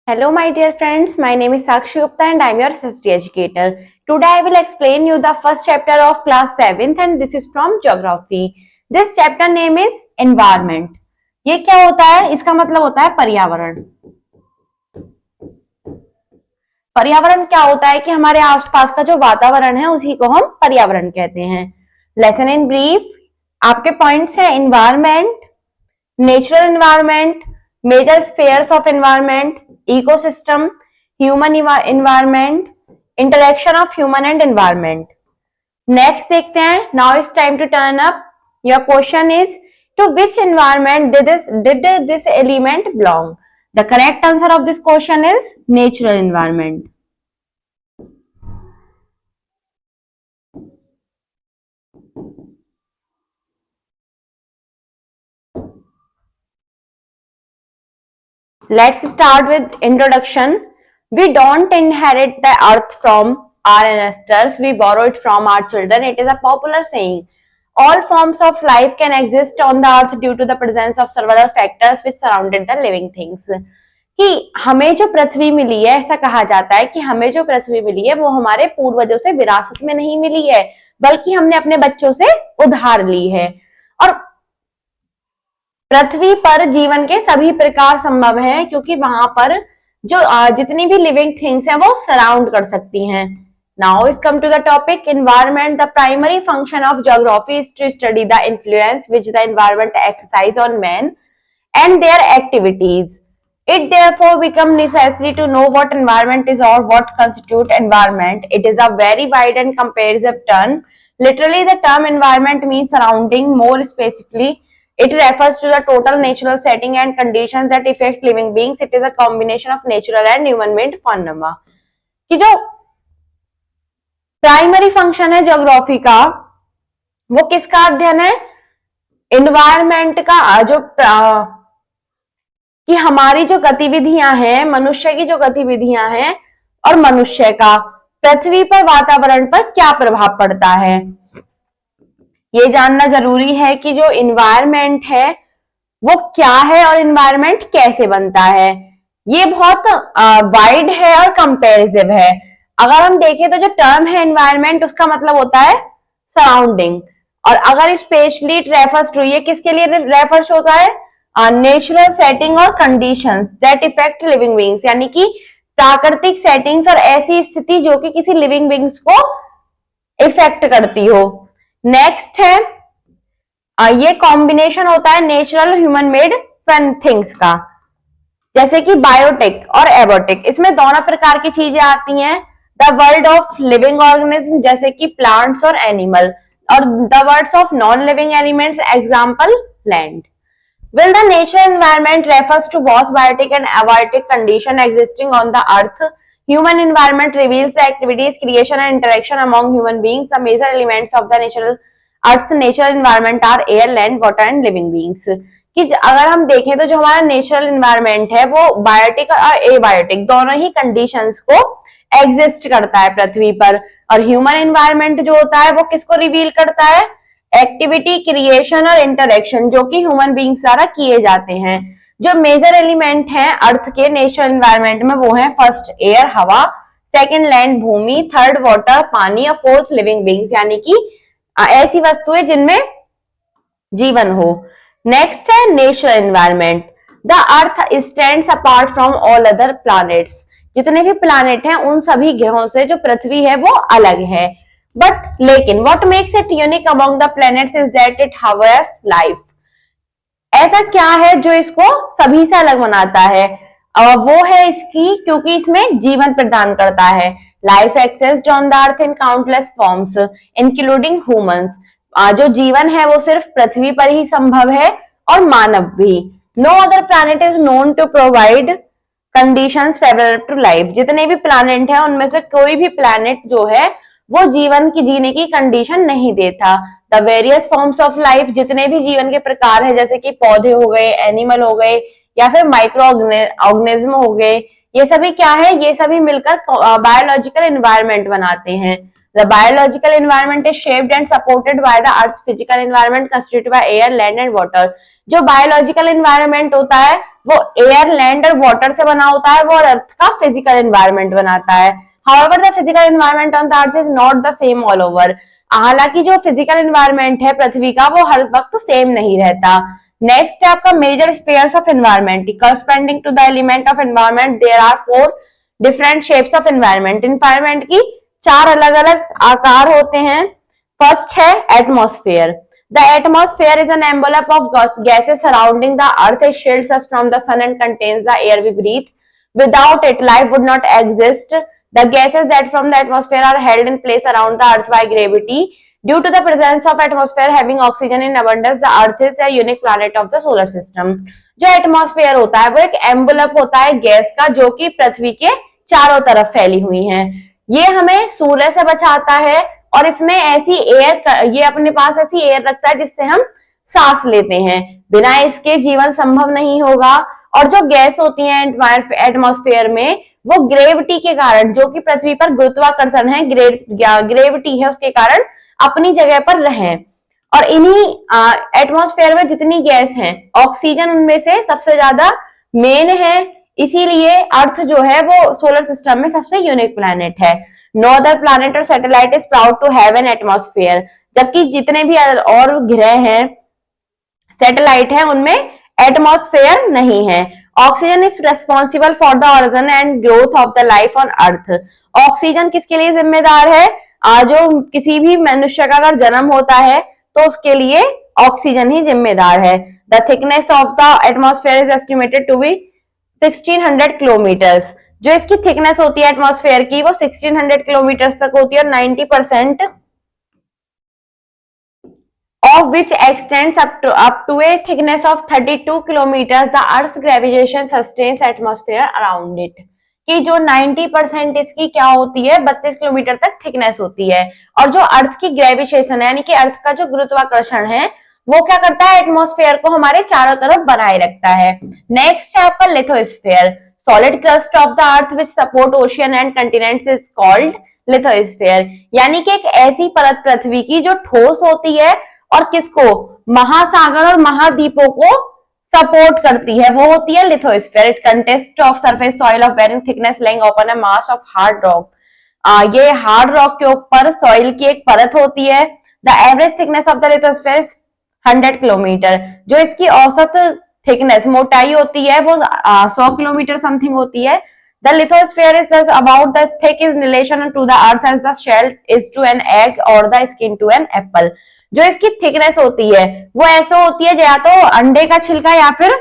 Hello, my dear friends. My name is Sakshi Gupta and I am your SST educator. Today, I will explain you the first chapter of class 7th and this is from geography. This chapter name is environment. ये क्या होता है? इसका मतलब होता है पर्यावरण। पर्यावरण क्या होता है कि हमारे आसपास का जो वातावरण है उसी को हम पर्यावरण कहते हैं। लेसन इन ब्रीफ, आपके पॉइंट्स है environment, natural environment, major spheres of environment, ecosystem, human environment, interaction of human and environment. Next देखते हैं, now is time to turn up. Your question is to which environment did this element belong? The correct answer of this question is natural environment. Let's start with introduction. We don't inherit the earth from our ancestors, we borrow it from our children. It is a popular saying. All forms of life can exist on the earth due to the presence of several factors which surrounded the living things. कि हमें जो पृथ्वी मिली है, ऐसा कहा जाता है कि हमें जो पृथ्वी मिली है वो हमारे पूर्वजों से विरासत में नहीं मिली है, बल्कि हमने अपने बच्चों से उधार ली है। और पृथ्वी पर जीवन के सभी प्रकार संभव हैं क्योंकि वहां पर जो जितनी भी लिविंग थिंग्स हैं वो सराउंड कर सकती हैं। Now is come to the topic environment. The primary function of geography is to study the influence which the environment exercise on man and their activities. It therefore becomes necessary to know what environment is or what constitute environment. It is a very wide and comparative term. Literally, the term environment means surrounding. More specifically, it refers to the total natural setting and conditions that affect living beings. It is a combination of natural and human-made phenomena. कि जो primary function है geography का, वो किसका अध्ययन है? Environment का। जो कि हमारी जो गतिविधियां हैं, मनुष्य की जो गतिविधियां हैं और मनुष्य का पृथ्वी पर वातावरण पर क्या प्रभाव पड़ता है, ये जानना जरूरी है कि जो इन्वायरमेंट है वो क्या है और इन्वायरमेंट कैसे बनता है। ये बहुत वाइड है और कंपेरिटिव है। अगर हम देखें तो जो टर्म है इन्वायरमेंट, उसका मतलब होता है सराउंडिंग, और अगर स्पेशली रेफर्स टू, ये किसके लिए रेफर्स होता है? नेचुरल सेटिंग और conditions that effect living beings, यानी कि प्राकृतिक सेटिंग्स और ऐसी स्थिति जो कि किसी लिविंग बीइंग्स को इफेक्ट करती हो। नेक्स्ट है ये कॉम्बिनेशन होता है नेचुरल ह्यूमन मेड थिंग्स का, जैसे कि बायोटिक और एबोटिक। इसमें दोनों प्रकार की चीजें आती हैं। The world of living organism, जैसे कि प्लांट्स और एनिमल, और the words of non living elements, example land. Will the natural environment refers to both biotic and abiotic condition existing on the earth. Human environment reveals the activities, creation and interaction among human beings. The major elements of the earth's natural environment are air, land, water and living beings. कि अगर हम देखें तो जो हमारा natural environment है वो biotic और एबायोटिक दोनों ही कंडीशंस को एग्जिस्ट करता है पृथ्वी पर, और ह्यूमन एनवायरमेंट जो होता है वो किसको रिवील करता है? एक्टिविटी, क्रिएशन और इंटरेक्शन जो कि ह्यूमन बीइंग्स द्वारा किए जाते हैं। जो मेजर एलिमेंट हैं अर्थ के नेचुरल एनवायरमेंट में वो है फर्स्ट एयर हवा, सेकंड लैंड भूमि, थर्ड वाटर पानी, और फोर्थ लिविंग बीइंग्स यानी कि ऐसी वस्तुएं जिनमें जीवन हो। नेक्स्ट है natural environment. The earth stands apart from all other planets. जितने भी प्लैनेट हैं उन सभी ग्रहों से जो पृथ्वी है वो अलग है। बट लेकिन what makes it unique among the planets is that it harbors life. ऐसा क्या है जो इसको सभी से अलग बनाता है? वो है इसकी क्योंकि इसमें जीवन प्रदान करता है। Life exist on the earth in countless forms including humans. जो जीवन है वो सिर्फ पृथ्वी पर ही संभव है और मानव भी। No other planet is known to provide conditions favourable to life. जितने भी प्लैनेट हैं उनमें से कोई भी प्लैनेट जो है वो जीवन की जीने की कंडीशन नहीं देता। The various forms of life, जितने भी जीवन के प्रकार है जैसे कि पौधे हो गए, एनिमल हो गए या फिर माइक्रो ऑर्गेनिज्म हो गए, ये सभी क्या है? ये सभी मिलकर बायोलॉजिकल एनवायरनमेंट बनाते हैं। The biological environment is shaped and supported by the Earth's physical environment constituted by air, land and water. जो biological environment होता है वो air, land और water से बना होता है, वो अर्थ का physical environment बनाता है. However, the physical environment on the Earth is not the same all over. हालांकि जो physical environment है पृथ्वी का वो हर वक्त same नहीं रहता. नेक्स्ट है आपका major spheres of environment. Corresponding to the element of environment there are 4 different shapes of environment. Environment की 4 अलग अलग आकार होते हैं. फर्स्ट है atmosphere. The atmosphere is an envelope of gases surrounding the earth. It shields us from the sun and contains the air we breathe. Without it, life would not exist. The gases that from the atmosphere are held in place around the earth by gravity. Due to the presence of atmosphere having oxygen in abundance, the earth is a unique planet of the solar system. जो atmosphere होता है वो एक envelope होता है gas का जो कि पृथ्वी के चारों तरफ फैली हुई है. ये हमें सूर्य से बचाता है और इसमें ऐसी एयर, ये अपने पास ऐसी एयर रखता है जिससे हम सांस लेते हैं. बिना इसके जीवन संभव नहीं होगा. और जो गैस होती है एटमॉस्फेयर में वो ग्रेविटी के कारण, जो कि पृथ्वी पर गुरुत्वाकर्षण है, ग्रेविटी है, उसके कारण अपनी जगह पर रहें. और इन्हीं एटमॉस्फेयर में जितनी गैस हैं, ऑक्सीजन उनमें से सबसे ज्यादा मेन है. इसीलिए अर्थ जो है वो सोलर सिस्टम में सबसे यूनिक प्लैनेट है. नो अदर प्लैनेट और satellite is proud to have an atmosphere. जबकि जितने भी और ग्रह हैं, सैटेलाइट हैं, उनमें एटमॉस्फेयर नहीं है. Oxygen is responsible for the origin and growth of the life on earth. Oxygen किसके लिए जिम्मेदार है? जो किसी भी मनुष्य का अगर जन्म होता है तो उसके लिए ऑक्सीजन ही जिम्मेदार है. The thickness of the atmosphere is estimated to be 1600 kilometres. जो इसकी थिकनेस होती है एटमॉस्फेयर की वो 1600 किलोमीटर्स तक होती है. और 90% of which extends up to a thickness of 32 kilometers. The Earth's gravitation sustains atmosphere around it. कि जो 90% इसकी क्या होती है, 32 किलोमीटर तक थिकनेस होती है. और जो अर्थ की ग्रेविटेशन है, यानी कि अर्थ का जो गुरुत्वाकर्षण है, वो क्या करता है, एटमॉस्फेयर को हमारे चारों तरफ बनाए रखता है. नेक्स्ट है आपका lithosphere. Solid crust of the earth which support ocean and continents is called lithosphere. यानी कि एक ऐसी परत पृथ्वी की जो ठोस होती है और किसको, महासागर और महाद्वीपों को सपोर्ट करती है, वो होती है lithosphere. It consist of surface soil of varying thickness lying upon a mass of hard rock. ये हार्ड रॉक के ऊपर सॉइल की एक परत होती है. The average thickness of the lithosphere 100 kilometre. जो इसकी औसत थिकनेस, मोटाई होती है वो 100 किलोमीटर समथिंग होती है. The lithosphere is thus about the thick in relation to the earth as the shell is to an egg or the skin to an apple. जो इसकी थिकनेस होती है वो ऐसा होती है या तो अंडे का छिलका या फिर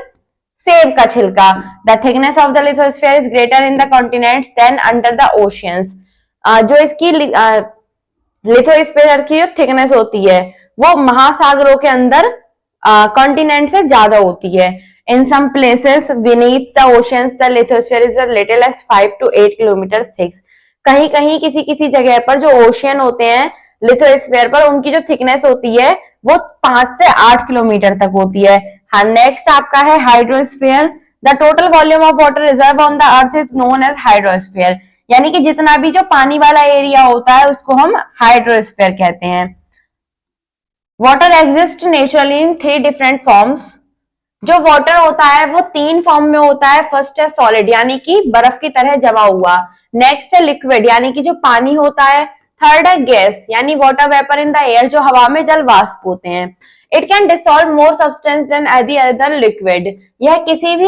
सेब का छिलका. The thickness of the lithosphere is greater in the continents than under the oceans. जो इसकी लिथोस्फीयर की जो थिकनेस होती है वो महासागरों के अंदर कॉन्टिनेंट से ज्यादा होती है. In some places beneath the oceans, the lithosphere is as little as 5 to 8 kilometers thick. कहीं कहीं किसी किसी जगह पर जो ओशियन होते हैं लिथोस्फीयर पर, उनकी जो थिकनेस होती है वो 5 से 8 किलोमीटर तक होती है. हाँ, नेक्स्ट आपका है hydrosphere. The total volume of water reserve on the earth is known as hydrosphere. यानी कि जितना भी जो पानी वाला एरिया होता है उसको हम हाइड्रोस्फीयर कहते हैं. Water exist naturally in 3 different forms. जो वाटर होता है वो 3 फॉर्म में होता है. फर्स्ट है सॉलिड, यानी कि बर्फ की तरह जमा हुआ. नेक्स्ट है लिक्विड, यानी कि जो पानी होता है. थर्ड है गैस, यानी water vapour in the air, जो हवा में जल वाष्प होते हैं. It can dissolve more substance than any other liquid. यह किसी भी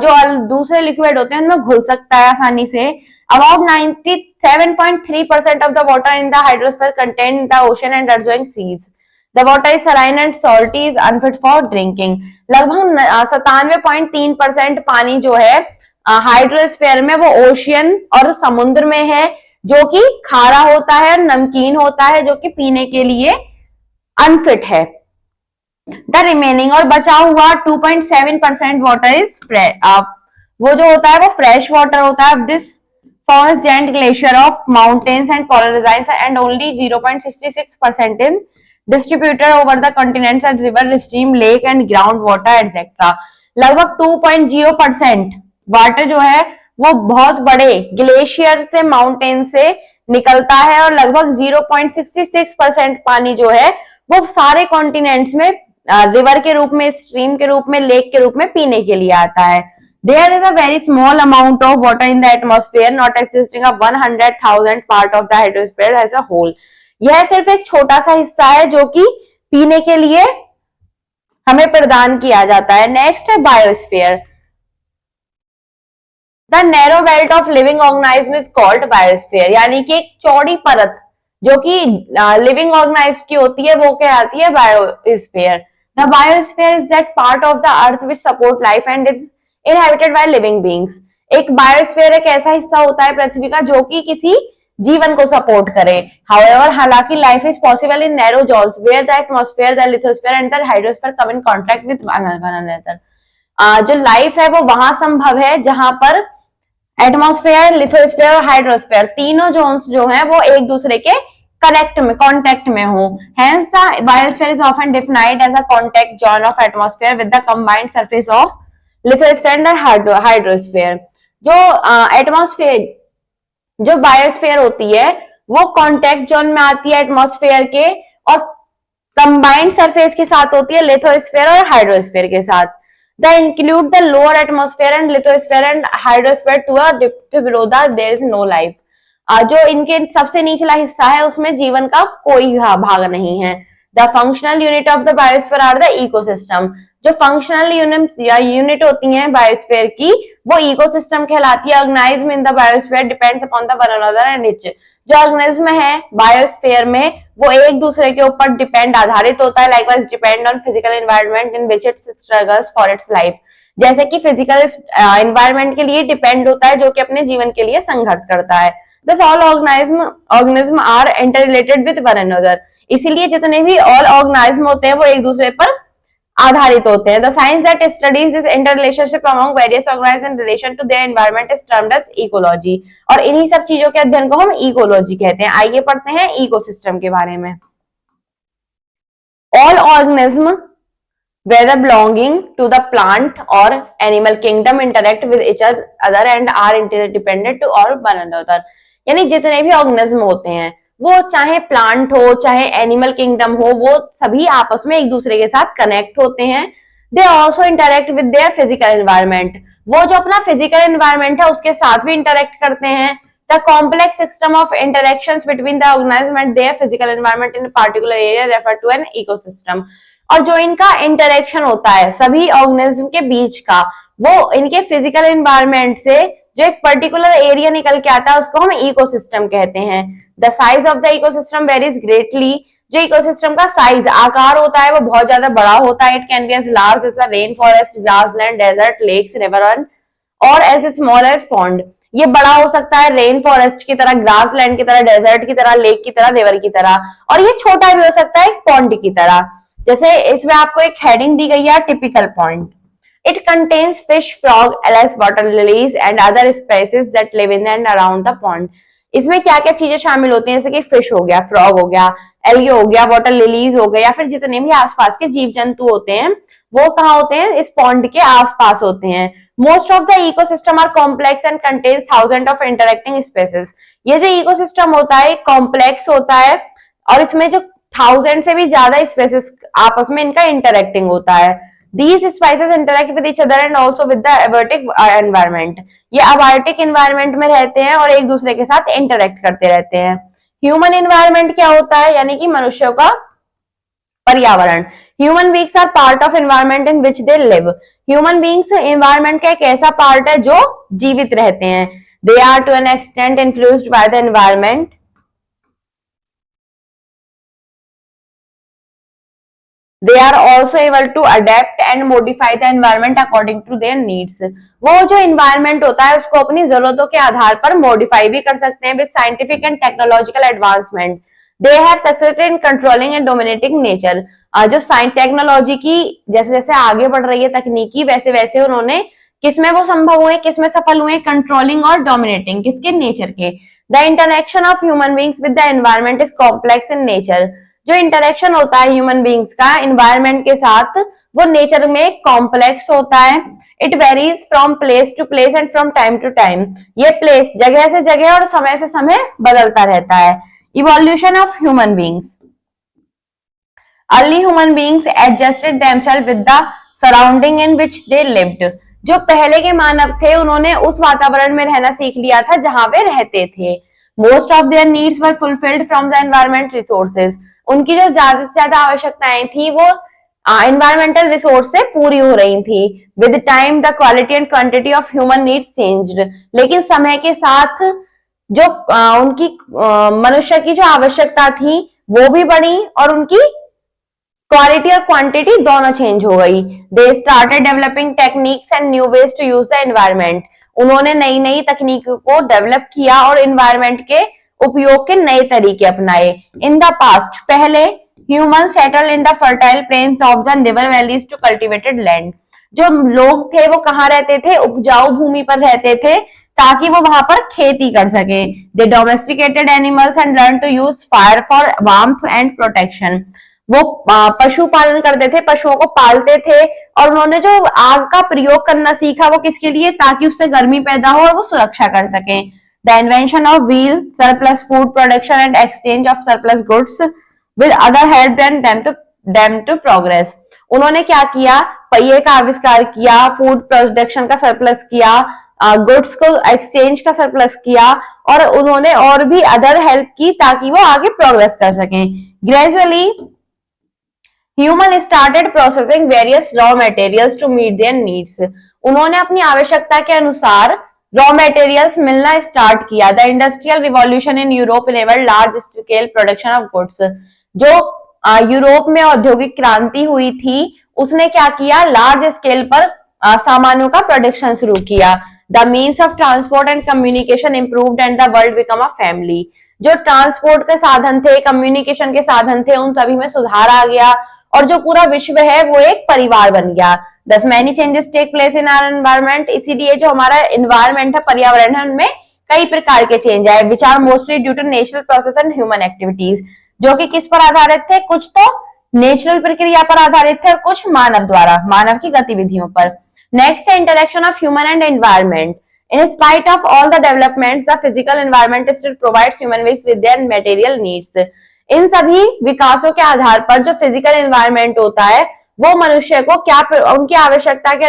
जो दूसरे लिक्विड होते हैं उनमें घुल सकता है आसानी से. About 97.3% of the water in the hydrosphere contain in the ocean and adjoining seas. The water is saline and salty, is unfit for drinking. लगभग 97.3% पानी जो है हाइड्रोस्फीयर में वो ओशियन और समुद्र में है, जो कि खारा होता है, नमकीन होता है, जो कि पीने के लिए अनफिट है. द रिमेनिंग और बचा हुआ 2.7% वाटर इज वो जो होता है वो फ्रेश वाटर होता है. This forms giant glacier of mountains and polarisation and only 0.66% in distributed over the continents as river, stream, lake and groundwater etc. लगभग 2.0% वाटर जो है वो बहुत बड़े ग्लेशियर से, माउंटेन से निकलता है और लगभग 0.66% पानी जो है वो सारे कॉन्टिनेंट्स में रिवर के रूप में, स्ट्रीम के रूप में, लेक के रूप में पीने के लिए आता है। There is a very small amount of water in the atmosphere, not existing a 100,000 part of the hydrosphere as a whole. यह सिर्फ एक छोटा सा हिस्सा है जो कि पीने के लिए हमें प्रदान किया जाता है। नेक्स्ट है biosphere. The narrow belt of living organism is called biosphere, यानी कि एक चौड़ी परत जो कि लिविंग ऑर्गेनिज्म की होती है वो कहलाती है biosphere. The biosphere is that part of the earth which support life and is inhabited by living beings. एक बायोस्फीयर एक ऐसा हिस्सा होता है पृथ्वी का जो कि किसी जीवन को सपोर्ट करे। हाउएवर, हालांकि life is possible in narrow zones where the atmosphere, the lithosphere and the hydrosphere come in contact with one another. जो लाइफ है वो वहां संभव है जहां पर एटमॉस्फेयर, लिथोस्फीयर और हाइड्रोस्फीयर तीनों जोन्स जो हैं वो एक दूसरे के कांटेक्ट में हो। Hence the biosphere is often defined as a contact zone of atmosphere with the combined surface of lithosphere and hydrosphere। जो एटमॉस्फेयर, जो बायोस्फीयर होती है वो कांटेक्ट जोन में आती है एटमॉस्फेयर के और कंबाइंड सरफेस के साथ होती है लिथोस्फीयर और हाइड्रोस्फीयर के साथ। They include the lower atmosphere and lithosphere and hydrosphere to a depth below that there is no life। जो इनके सबसे निचला हिस्सा है उसमें जीवन का कोई भाग नहीं है। The functional unit of the biosphere are the ecosystem. जो फंक्शनल यूनिट होती हैं बायोस्फीयर की वो इकोसिस्टम कहलाती है। Organism in the biosphere depends upon the one another and each. जो ऑर्गेनिज्म है बायोस्फीयर में वो एक दूसरे के ऊपर डिपेंड, आधारित होता है। Likewise depend on physical environment in which it struggles for its life. जैसे कि फिजिकल एनवायरनमेंट के लिए डिपेंड होता है जो कि अपने जीवन के लिए संघर्ष करता है। Thus all organism are interrelated with one another। इसीलिए जितने भी all organism होते हैं वो एक दूसरे पर आधारित होते हैं। The science that studies this interrelationship among various organisms in relation to their environment is termed as ecology। और इन्हीं सब चीजों के अध्ययन को हम इकोलॉजी कहते हैं। आइए पढ़ते हैं इकोसिस्टम के बारे में। All organism whether belonging to the plant or animal kingdom interact with each other and are interdependent to or one another। यानी जितने भी ऑर्गेनिज्म होते हैं वो चाहे प्लांट हो चाहे एनिमल किंगडम हो वो सभी आपस में एक दूसरे के साथ कनेक्ट होते हैं। They also interact with their physical environment. वो जो अपना फिजिकल एनवायरनमेंट है उसके साथ भी इंटरेक्ट करते हैं। The complex system of interactions between the organism and their physical environment in particular area refer to an ecosystem. और जो इनका इंटरेक्शन होता है सभी ऑर्गेनिज्म के बीच का वो इनके फिजिकल एनवायरनमेंट से जो एक पर्टिकुलर एरिया निकल के आता है उसको हम इकोसिस्टम कहते हैं। The size of the ecosystem varies greatly. जो इकोसिस्टम का साइज, आकार होता है वो बहुत ज्यादा बड़ा होता है। It can be as large as the rain forest, grassland, desert, lakes, river और एज स्मॉल एज पॉन्ड। ये बड़ा हो सकता है रेन फॉरेस्ट की तरह, ग्रासलैंड की तरह, डेजर्ट की तरह, लेक की तरह, रिवर की तरह, और ये छोटा भी हो सकता है पॉन्ड की तरह। जैसे इसमें आपको एक हेडिंग दी गई है typical point. It contains fish, frog, elves, water lilies and other species that live in and around the pond। इसमें क्या क्या चीजें शामिल होती हैं जैसे कि फिश हो गया, फ्रॉग हो गया, एल्गे हो गया, वाटर लिलीज हो गया, या फिर जितने भी आसपास के जीव जंतु होते हैं वो कहाँ होते हैं, इस पॉन्ड के आसपास होते हैं। Most of the ecosystem are complex and contains thousand of interacting species. ये जो इकोसिस्टम होता है कॉम्प्लेक्स होता है और इसमें जो 1000 से भी ज्यादा स्पेसीज आपस में इनका इंटरेक्टिंग होता है। These species interact with each other and also with the abiotic environment। ये abiotic environment में रहते हैं और एक दूसरे के साथ इंटरेक्ट करते रहते हैं। ह्यूमन एनवायरनमेंट क्या होता है, यानी कि मनुष्यों का पर्यावरण। Human beings are part of environment in which they live. Human beings environment का एक ऐसा पार्ट है जो जीवित रहते हैं। They are to an extent influenced by the environment. They are also able to adapt and modify the environment according to their needs। वो जो environment होता है उसको अपनी जरूरतों के आधार पर modify भी कर सकते हैं with scientific and technological advancement। They have succeeded in controlling and dominating nature। जो साइंस टेक्नोलॉजी की जैसे जैसे आगे बढ़ रही है तकनीकी वैसे वैसे उन्होंने किसमें वो संभव हुए, किसमें सफल हुए, कंट्रोलिंग और डोमिनेटिंग, किसके, नेचर के। The interaction of human beings with the environment is complex in nature. जो इंटरेक्शन होता है ह्यूमन बींग्स का एनवायरनमेंट के साथ वो नेचर में कॉम्प्लेक्स होता है। It varies from place to place and from time to time. ये प्लेस जगह से जगह और समय से समय बदलता रहता है। Evolution of human beings. Early human beings adjusted themselves with the surrounding in which they lived. जो पहले के मानव थे उन्होंने उस वातावरण में रहना सीख लिया था जहां वे रहते थे। Most of their needs were fulfilled from the environment resources. उनकी जो ज्यादा से ज्यादा आवश्यकताएं थी वो एनवायरमेंटल रिसोर्स से पूरी हो रही थी। With time the quality and quantity of human needs changed. लेकिन समय के साथ जो उनकी मनुष्य की जो आवश्यकता थी वो भी बढ़ी और उनकी क्वालिटी और क्वांटिटी दोनों चेंज हो गई। They started developing techniques and new ways to use the environment. उन्होंने नई नई तकनीकों को डेवलप किया और एनवायरमेंट के उपयोग के नए तरीके अपनाए। इन द पास्ट, पहले human settle in the fertile plains of the river valleys to cultivated land. जो लोग थे वो कहाँ रहते थे? उपजाऊ भूमि पर रहते थे ताकि वो वहां पर खेती कर सके। They domesticated animals and learn to use fire for warmth and protection. वो पशु पालन करते थे, पशुओं को पालते थे और उन्होंने जो आग का प्रयोग करना सीखा वो किसके लिए? ताकि उससे गर्मी पैदा हो और वो सुरक्षा कर सके। The invention of wheel, surplus food production and exchange of surplus goods with other help them to progress. उन्होंने क्या किया? पहिए का आविष्कार किया, फूड प्रोडक्शन का सरप्लस किया, गुड्स को एक्सचेंज का सरप्लस किया और उन्होंने और भी अदर हेल्प की ताकि वो आगे प्रोग्रेस कर सकें। Gradually human started processing various raw materials to meet their needs. उन्होंने अपनी आवश्यकता के अनुसार रॉ मटेरियल्स मिलना स्टार्ट किया। The industrial revolution in Europe enabled large scale production of goods. जो यूरोप में औद्योगिक क्रांति हुई थी उसने क्या किया? लार्ज स्केल पर सामानों का प्रोडक्शन शुरू किया। The means of transport and communication improved and the world become a family. जो ट्रांसपोर्ट के साधन थे, कम्युनिकेशन के साधन थे, उन सभी में सुधार आ गया और जो पूरा विश्व है वो एक परिवार बन गया। Thus many changes take place in our environment. इसीलिए जो हमारा एनवायरमेंट है, पर्यावरण है, उनमें कई प्रकार के चेंज आए। Which are mostly due to natural process and human activities. जो कि किस पर आधारित थे? कुछ तो नेचुरल प्रक्रिया पर आधारित थे और कुछ मानव द्वारा, मानव की गतिविधियों पर। नेक्स्ट है interaction of human and environment. In spite of all the developments, the physical environment still provides human beings with their material needs. इन सभी विकासों के आधार पर जो फिजिकल एनवायरमेंट होता है वो मनुष्य को क्या उनकी आवश्यकता के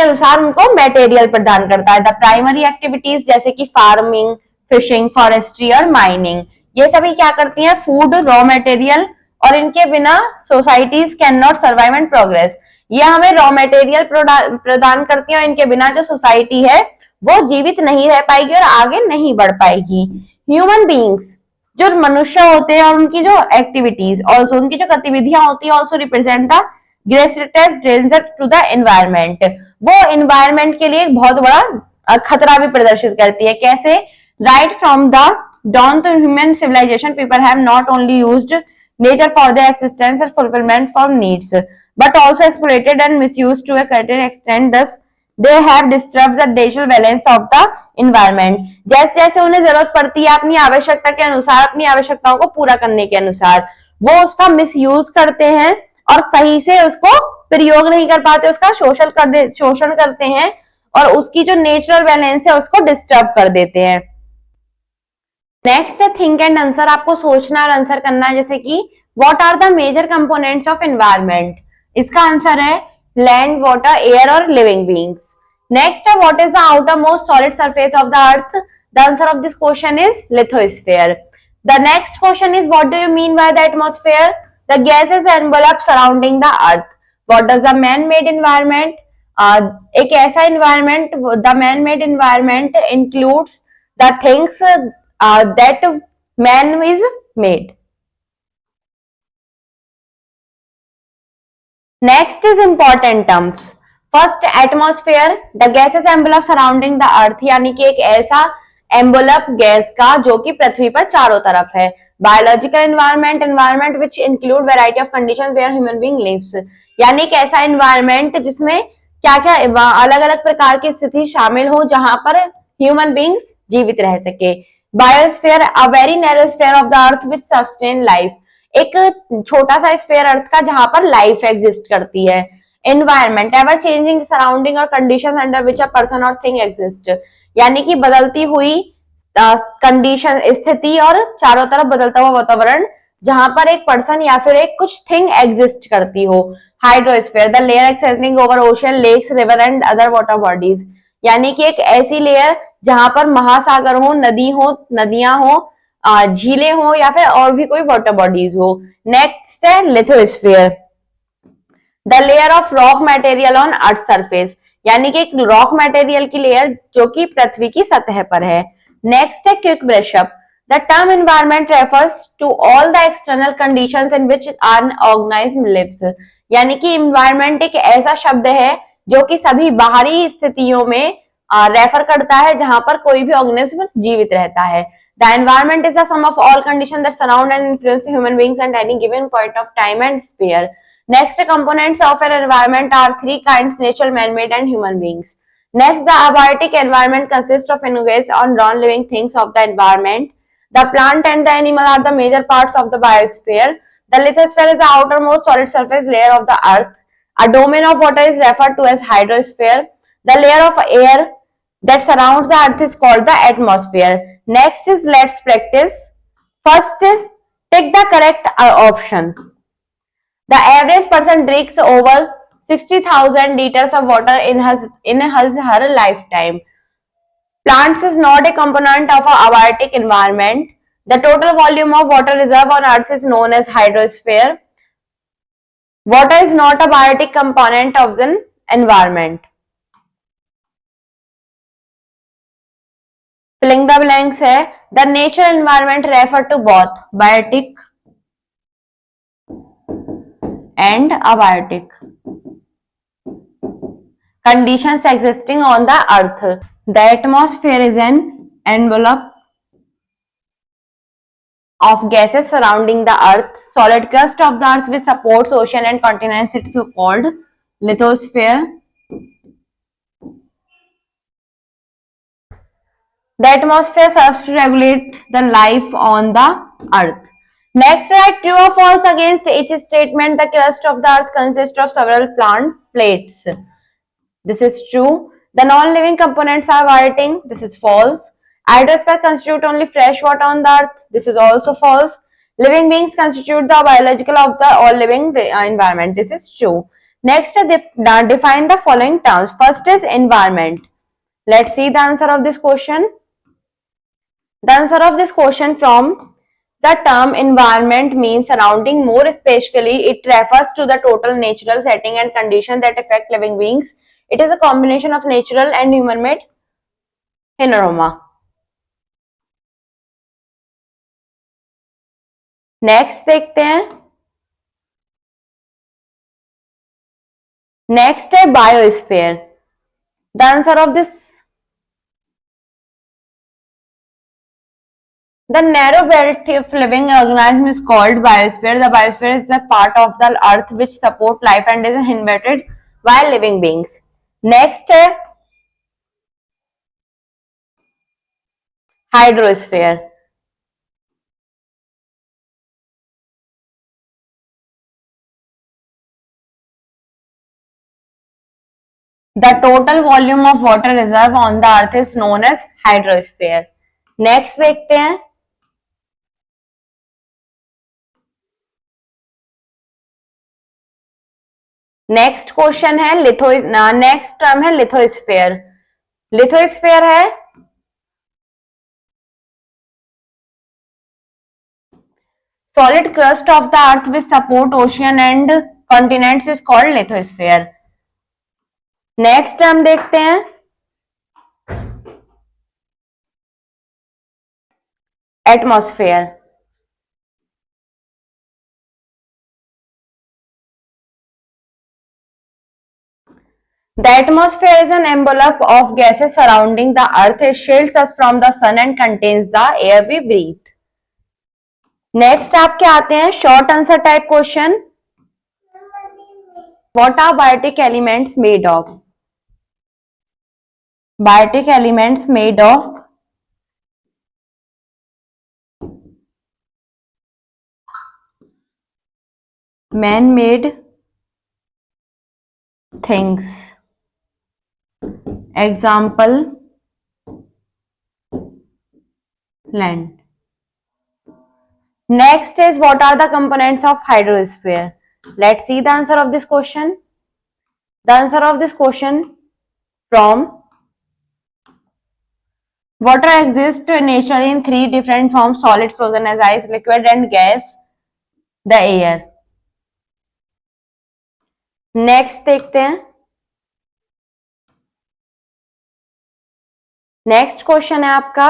अनुसार उनको मटेरियल प्रदान करता है। द प्राइमरी एक्टिविटीज जैसे कि फार्मिंग, फिशिंग, फॉरेस्ट्री और माइनिंग, ये सभी क्या करती हैं? फूड, रॉ मटेरियल, और इनके बिना societies can not survive and progress. ये हमें रॉ मटेरियल प्रदान करती है और इनके बिना जो सोसाइटी है वो जीवित नहीं रह पाएगी और आगे नहीं बढ़ पाएगी। ह्यूमन बींग्स, जो मनुष्य होते हैं और उनकी जो एक्टिविटीज, ऑल्सो उनकी जो गतिविधियां होती है, also represent the greatest danger to the environment. वो एनवायरमेंट के लिए एक बहुत बड़ा खतरा भी प्रदर्शित करती है। कैसे? Right from the dawn to human civilization, people have not only used nature for their existence and fulfillment for needs, but also exploited and misused to a certain extent. Thus, they have disturbed the natural balance of the environment. जैसे जैसे उन्हें जरूरत पड़ती है अपनी आवश्यकता के अनुसार, अपनी आवश्यकताओं को पूरा करने के अनुसार, वो उसका मिसयूज करते हैं और सही से उसको प्रयोग नहीं कर पाते, उसका शोषण करते हैं और उसकी जो नेचुरल बैलेंस है उसको डिस्टर्ब कर देते हैं। नेक्स्ट है थिंक एंड आंसर। आपको सोचना और आंसर करना है, जैसे कि what are the major components of environment. इसका आंसर है लैंड, वाटर, एयर और लिविंग बीइंग्स। नेक्स्ट है what is the outer most solid surface of the earth. The answer of this question is lithosphere. The next question is what do you mean by the atmosphere. The gases envelope surrounding the earth. What does the man made environment. एक ऐसा environment, the man made environment includes the things that man is made. Next is important terms. First, atmosphere. The gases envelope surrounding the earth, यानी कि एक ऐसा envelope gas का जो कि पृथ्वी पर चारों तरफ है। Biological environment, environment which include variety of conditions where human being lives, यानी कि ऐसा environment जिसमें क्या क्या अलग अलग प्रकार की स्थिति शामिल हो जहां पर human beings जीवित रह सके। Biosphere, a very narrow sphere of the earth which sustain life. एक छोटा सा स्फीयर अर्थ का जहां पर लाइफ एग्जिस्ट करती है। एनवायरमेंट, एवर चेंजिंग सराउंडिंग और conditions under which a person और थिंग एग्जिस्ट, यानी कि बदलती हुई कंडीशन, स्थिति और चारों तरफ बदलता हुआ वातावरण जहां पर एक पर्सन या फिर एक कुछ थिंग एग्जिस्ट करती हो। Hydrosphere, the layer extending over ocean, lakes, river and other water bodies, यानी कि एक ऐसी लेयर जहां पर महासागर हो, नदी हो, नदियां हो, झीलें हो या फिर और भी कोई वाटर बॉडीज हो। नेक्स्ट है lithosphere, the layer of rock material on earth surface, यानी कि एक रॉक मटेरियल की लेयर जो कि पृथ्वी की सतह पर है। नेक्स्ट है quick brush up, the term environment refers to all the external conditions in which an organism lives, यानी कि एनवायरमेंट एक ऐसा शब्द है जो कि सभी बाहरी स्थितियों में रेफर करता है जहां पर कोई भी ऑर्गेनिज्म जीवित रहता है। The environment is the sum of all condition that surround and influence human beings at any given point of time and sphere. Next, components of an environment are three kinds: natural, man-made, and human beings. Next, the abiotic environment consists of engaged on non-living things of the environment. The plant and the animal are the major parts of the biosphere. The lithosphere is the outermost solid surface layer of the earth. A domain of water is referred to as hydrosphere. The layer of air that surrounds the earth is called the atmosphere. Next is let's practice. First is take the correct option. The average person drinks over 60,000 liters of water in her lifetime. Plants is not a component of a abiotic environment. The total volume of water reserve on Earth is known as hydrosphere. Water is not a biotic component of the environment. Filling the blanks है the natural environment refer to both biotic and abiotic conditions existing on the earth. The atmosphere is an envelope of gases surrounding the earth. Solid crust of the earth which supports ocean and continents, it's called lithosphere. The atmosphere serves to regulate the life on the earth. Next, write true or false against each statement. The crust of the earth consists of several plant plates. This is true. The non-living components are abiotic. This is false. Hydrosphere constitute only fresh water on the earth. This is also false. Living beings constitute the biological of the all living environment. This is true. Next, define the following terms. First is environment. Let's see the answer of this question. The answer of this question from the term environment means surrounding. More especially, it refers to the total natural setting and conditions that affect living beings. It is a combination of natural and human-made phenomena. Next देखते हैं. Next है biosphere. The answer of this, the narrow belt of living organism is called biosphere. The biosphere is the part of the earth which support life and is inhabited by living beings. Next है hydrosphere. The total volume of water reserve on the earth is known as hydrosphere. Next देखते हैं. Next question है next term है lithosphere. Lithosphere है solid crust of the earth which support ocean and continents is called lithosphere. Next term देखते हैं. Atmosphere. The atmosphere is an envelope of gases surrounding the earth. It shields us from the sun and contains the air we breathe. Next आपके आते हैं short answer type question. What are biotic elements made of? Biotic elements made of man made things, example land. Next is what are the components of hydrosphere? Let's see the answer of this question. The answer of this question from water exists naturally in three different forms: solid, frozen as ice, liquid and gas, the air. Next देखते हैं. Next question है आपका,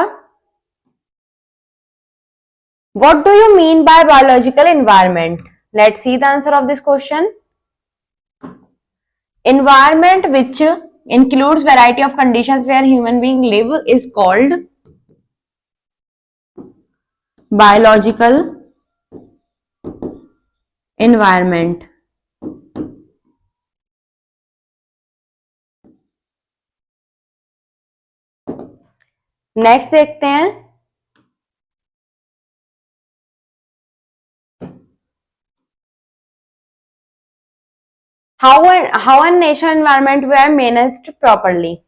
what do you mean by biological environment? Let's see the answer of this question. Environment which includes variety of conditions where human beings live is called biological environment. Next देखते हैं, how a natural environment were managed properly.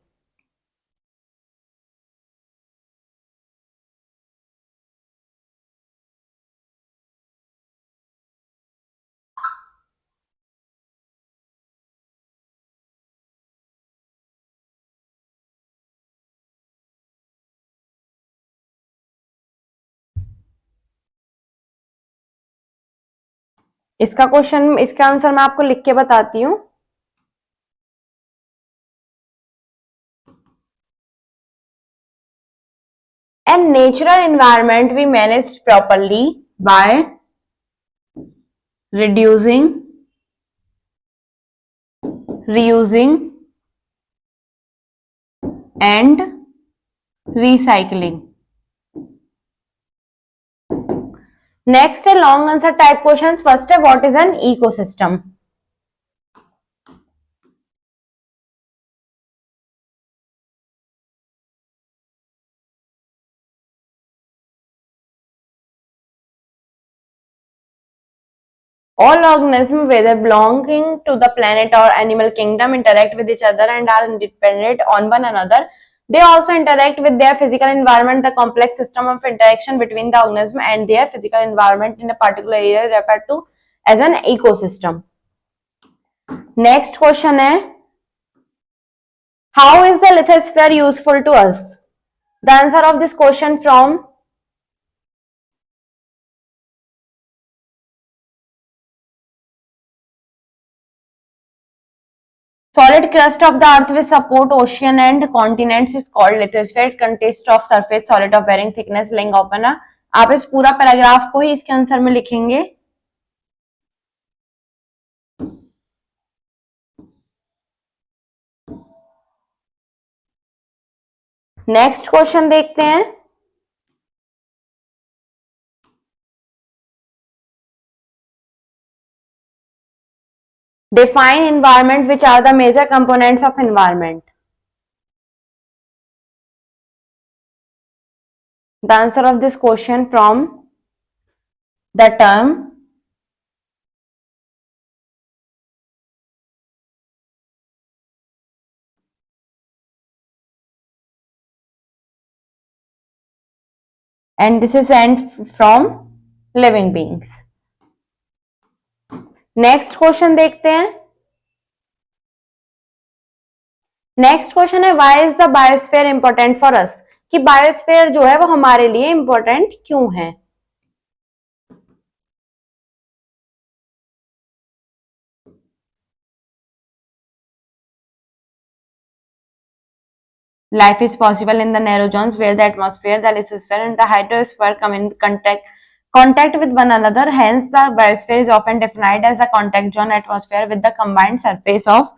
इसका question, इसका answer मैं आपको लिख के बताती हूं. A natural environment we managed properly by reducing, reusing and recycling. Next है long answer type questions. First है what is an ecosystem? All organisms, whether belonging to the planet or animal kingdom, interact with each other and are independent on one another. They also interact with their physical environment. The complex system of interaction between the organism and their physical environment in a particular area is referred to as an ecosystem. Next question है, how is the lithosphere useful to us? The answer of this question from solid crust of the earth which support ocean and continents is called lithosphere. It consists of surface solid of varying thickness laying open. आप इस पूरा paragraph को ही इसके answer में लिखेंगे. Next question देखते हैं, define environment, which are the major components of environment. The answer of this question from the term and this is and from living beings. Next question देखते हैं. नेक्स्ट क्वेश्चन है, why is the biosphere important for us? कि biosphere जो है वो हमारे लिए important क्यों है? Life is possible in the narrow zones where the atmosphere, the lithosphere and the hydrosphere come in contact with one another. Hence, the biosphere is often defined as the contact zone atmosphere with the combined surface of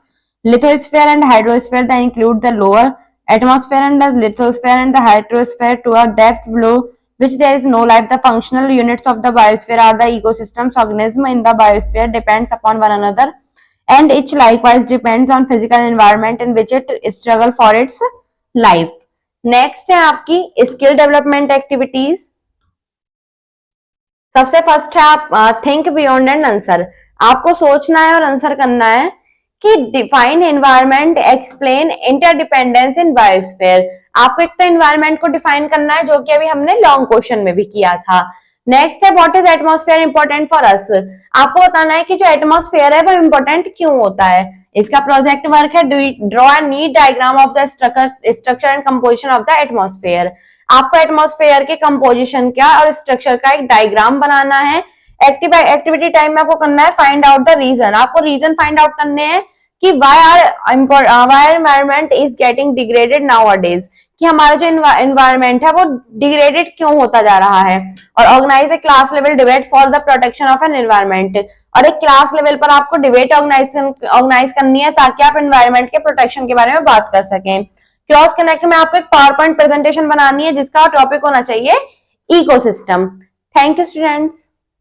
lithosphere and hydrosphere. They include the lower atmosphere and the lithosphere and the hydrosphere to a depth below which there is no life. The functional units of the biosphere are the ecosystems. Organisms in the biosphere depends upon one another and each likewise depends on physical environment in which it struggle for its life. Next है आपकी skill development activities. सबसे first है आप think beyond and answer. आपको सोचना है और answer करना है कि डिफाइन एनवायरनमेंट, एक्सप्लेन इंटरडिपेंडेंस इन बायोस्फीयर। आपको एक तो एनवायरनमेंट को डिफाइन करना है, जो कि अभी हमने लॉन्ग क्वेश्चन में भी किया था। नेक्स्ट है what is atmosphere important for us. आपको बताना है कि जो एटमॉस्फेयर है वो इंपॉर्टेंट क्यों होता है। इसका प्रोजेक्ट वर्क है draw a neat diagram of the structure and composition of the atmosphere. आपको एटमॉस्फेयर के कंपोजिशन का और स्ट्रक्चर का एक डायग्राम बनाना है। एक्टिविटी टाइम में आपको करना है फाइंड आउट द रीजन। आपको रीजन फाइंड आउट करने हैं कि why environment is getting degraded nowadays, कि हमारा जो एनवायरमेंट है वो डिग्रेडेड क्यों होता जा रहा है। और organise a class level debate for the protection of an environment. और एक क्लास लेवल पर आपको डिबेट ऑर्गेनाइज करनी है ताकि आप एनवायरमेंट के प्रोटेक्शन के बारे में बात कर सकें। क्रॉस कनेक्ट में आपको एक पावर पॉइंट प्रेजेंटेशन बनानी है जिसका टॉपिक होना चाहिए इकोसिस्टम। Thank you students.